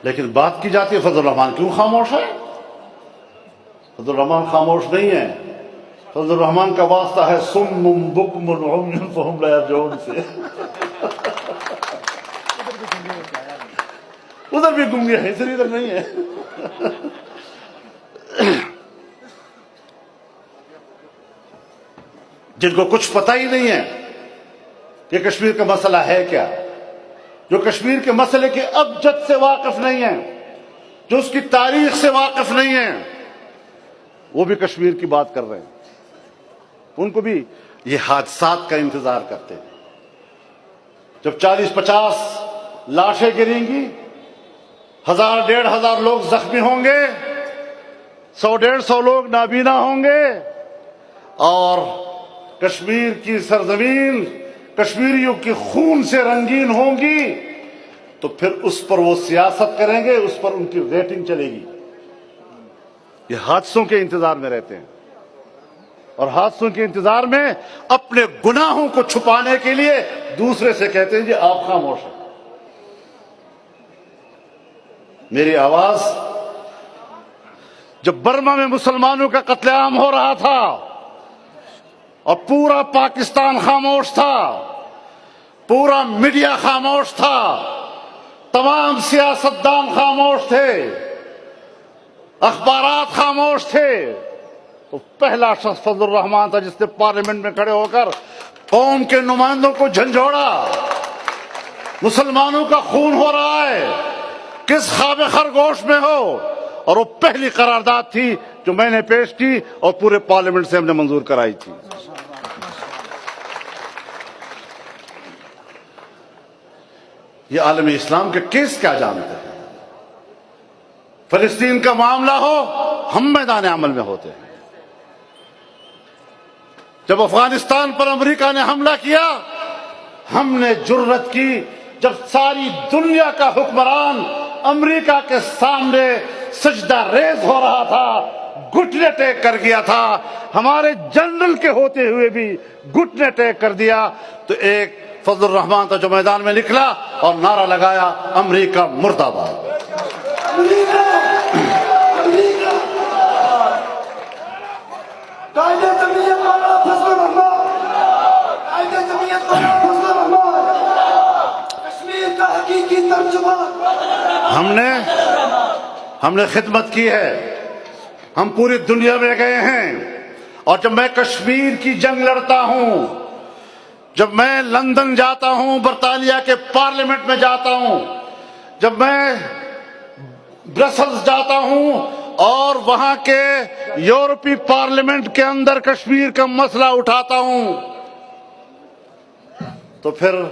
لیکن بات کی جاتی ہے فضل الرحمان کیوں خاموش ہے؟ فضل الرحمان خاموش نہیں ہے. فضل الرحمان کا واسطہ ہے صم بکم عمی فہم لا یرجعون سے. ادھر بھی گنگے ہیں، ادھر نہیں ہے. جن کو کچھ پتہ ہی نہیں ہے کہ کشمیر کا مسئلہ ہے کیا، جو کشمیر کے مسئلے کے ابجد سے واقف نہیں ہیں، جو اس کی تاریخ سے واقف نہیں ہیں، وہ بھی کشمیر کی بات کر رہے ہیں. ان کو بھی یہ حادثات کا انتظار کرتے ہیں. جب 40-50 لاشیں گریں گی، 1000-1500 لوگ زخمی ہوں گے، 100-150 لوگ نابینا ہوں گے، اور کشمیر کی سرزمین کشمیریوں کی خون سے رنگین ہوں گی، تو پھر اس پر وہ سیاست کریں گے، اس پر ان کی ریٹنگ چلے گی. یہ حادثوں کے انتظار میں رہتے ہیں، اور حادثوں کے انتظار میں اپنے گناہوں کو چھپانے کے لیے دوسرے سے کہتے ہیں جی آپ خاموش ہیں. میری آواز جب برما میں مسلمانوں کا قتل عام ہو رہا تھا اور پورا پاکستان خاموش تھا، پورا میڈیا خاموش تھا، تمام سیاستدان خاموش تھے، اخبارات خاموش تھے، تو پہلا شخص فضل الرحمان تھا جس نے پارلیمنٹ میں کھڑے ہو کر قوم کے نمائندوں کو جھنجھوڑا. مسلمانوں کا خون ہو رہا ہے، کس خواب خرگوش میں ہو. اور وہ پہلی قرارداد تھی جو میں نے پیش کی اور پورے پارلیمنٹ سے ہم نے منظور کرائی تھی. یہ عالم اسلام کے کیس کیا جانتے ہیں؟ فلسطین کا معاملہ ہو، ہم میدان عمل میں ہوتے ہیں. جب افغانستان پر امریکہ نے حملہ کیا، ہم نے جرأت کی. جب ساری دنیا کا حکمران امریکہ کے سامنے سجدہ ریز ہو رہا تھا، گھٹنے ٹیک کر گیا تھا، ہمارے جنرل کے ہوتے ہوئے بھی گھٹنے ٹیک کر دیا، تو ایک فضل الرحمان تھا جو میدان میں نکلا اور نعرہ لگایا امریکہ مرد آباد. ہم نے خدمت کی ہے، ہم پوری دنیا میں گئے ہیں، اور جب میں کشمیر کی جنگ لڑتا ہوں، جب میں لندن جاتا ہوں، برطانیہ کے پارلیمنٹ میں جاتا ہوں، جب میں برسلز جاتا ہوں اور وہاں کے یورپی پارلیمنٹ کے اندر کشمیر کا مسئلہ اٹھاتا ہوں، تو پھر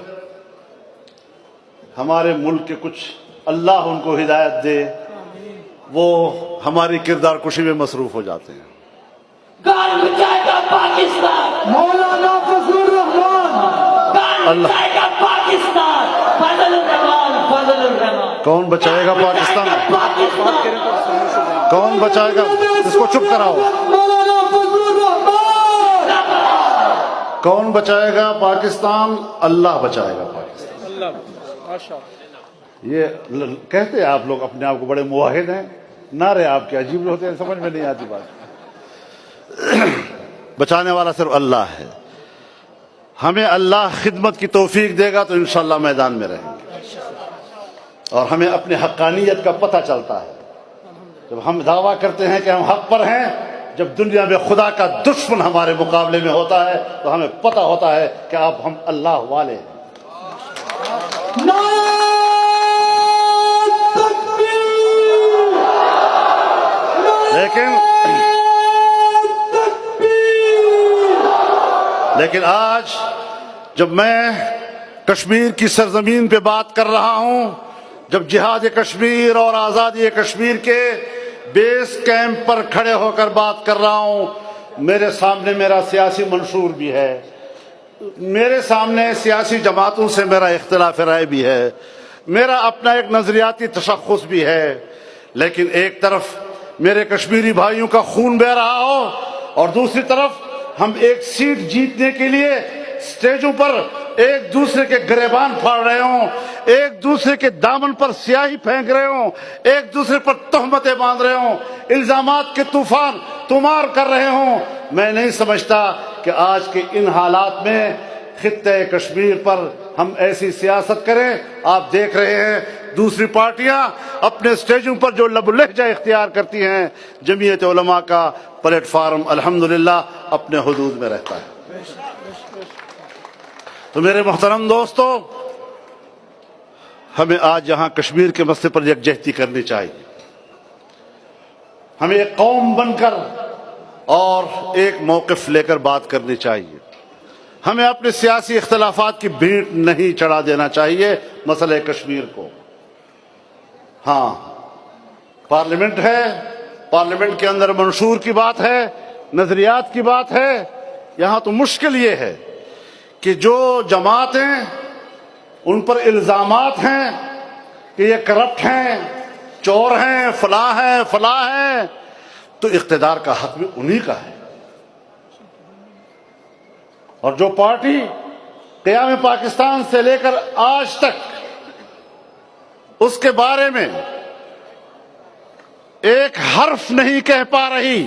ہمارے ملک کے کچھ اللہ ان کو ہدایت دے، وہ ہماری کردار کشی میں مصروف ہو جاتے ہیں. مولانا فضل الرحمان، کون بچائے گا پاکستان؟ کون بچائے گا؟ اس کو چپ کراؤ. کون بچائے گا پاکستان؟ اللہ بچائے گا پاکستان. یہ کہتے ہیں آپ لوگ اپنے آپ کو بڑے موحد ہیں، نعرے آپ کے عجیب ہوتے ہیں، سمجھ میں نہیں آتی بات. بچانے والا صرف اللہ ہے. ہمیں اللہ خدمت کی توفیق دے گا تو انشاءاللہ میدان میں رہیں گے. اور ہمیں اپنے حقانیت کا پتہ چلتا ہے جب ہم دعویٰ کرتے ہیں کہ ہم حق پر ہیں. جب دنیا میں خدا کا دشمن ہمارے مقابلے میں ہوتا ہے تو ہمیں پتہ ہوتا ہے کہ اب ہم اللہ والے ہیں. لیکن آج جب میں کشمیر کی سرزمین پہ بات کر رہا ہوں، جب جہاد کشمیر اور آزادی کشمیر کے بیس کیمپ پر کھڑے ہو کر بات کر رہا ہوں، میرے سامنے میرا سیاسی منشور بھی ہے، میرے سامنے سیاسی جماعتوں سے میرا اختلاف رائے بھی ہے، میرا اپنا ایک نظریاتی تشخص بھی ہے. لیکن ایک طرف میرے کشمیری بھائیوں کا خون بہہ رہا ہو اور دوسری طرف ہم ایک سیٹ جیتنے کے لیے سٹیجوں پر ایک دوسرے کے گریبان پھاڑ رہے ہوں، ایک دوسرے کے دامن پر سیاہی پھینک رہے ہوں، ایک دوسرے پر تہمتیں باندھ رہے ہوں، الزامات کے طوفان تمار کر رہے ہوں، میں نہیں سمجھتا کہ آج کے ان حالات میں خطۂ کشمیر پر ہم ایسی سیاست کریں۔ آپ دیکھ رہے ہیں دوسری پارٹیاں اپنے سٹیجوں پر جو لب و لہجہ اختیار کرتی ہیں، جمعیت علماء کا پلیٹ فارم الحمدللہ اپنے حدود میں رہتا ہے۔ تو میرے محترم دوستو، ہمیں آج یہاں کشمیر کے مسئلے پر یکجہتی کرنی چاہیے۔ ہمیں ایک قوم بن کر اور ایک موقف لے کر بات کرنی چاہیے۔ ہمیں اپنے سیاسی اختلافات کی بھینٹ نہیں چڑھا دینا چاہیے مسئلہ کشمیر کو۔ ہاں، پارلیمنٹ ہے، پارلیمنٹ کے اندر منشور کی بات ہے، نظریات کی بات ہے۔ یہاں تو مشکل یہ ہے کہ جو جماعتیں ان پر الزامات ہیں کہ یہ کرپٹ ہیں، چور ہیں، فلاں ہیں، تو اقتدار کا حق بھی انہی کا ہے۔ اور جو پارٹی قیام پاکستان سے لے کر آج تک اس کے بارے میں ایک حرف نہیں کہہ پا رہی،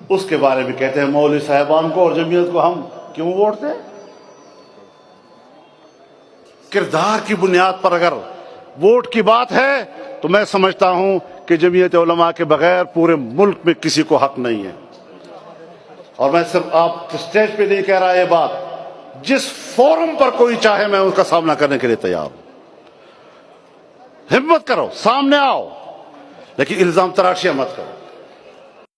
اس کے بارے میں کہتے ہیں مولوی صاحبان کو اور جمعیت کو ہم کیوں ووٹ دیں؟ کردار کی بنیاد پر اگر ووٹ کی بات ہے تو میں سمجھتا ہوں کہ جمعیت علماء کے بغیر پورے ملک میں کسی کو حق نہیں ہے۔ اور میں صرف آپ اسٹیج پہ نہیں کہہ رہا یہ بات، جس فورم پر کوئی چاہے میں اس کا سامنا کرنے کے لیے تیار ہوں۔ ہمت کرو، سامنے آؤ، لیکن الزام تراشیاں مت کرو۔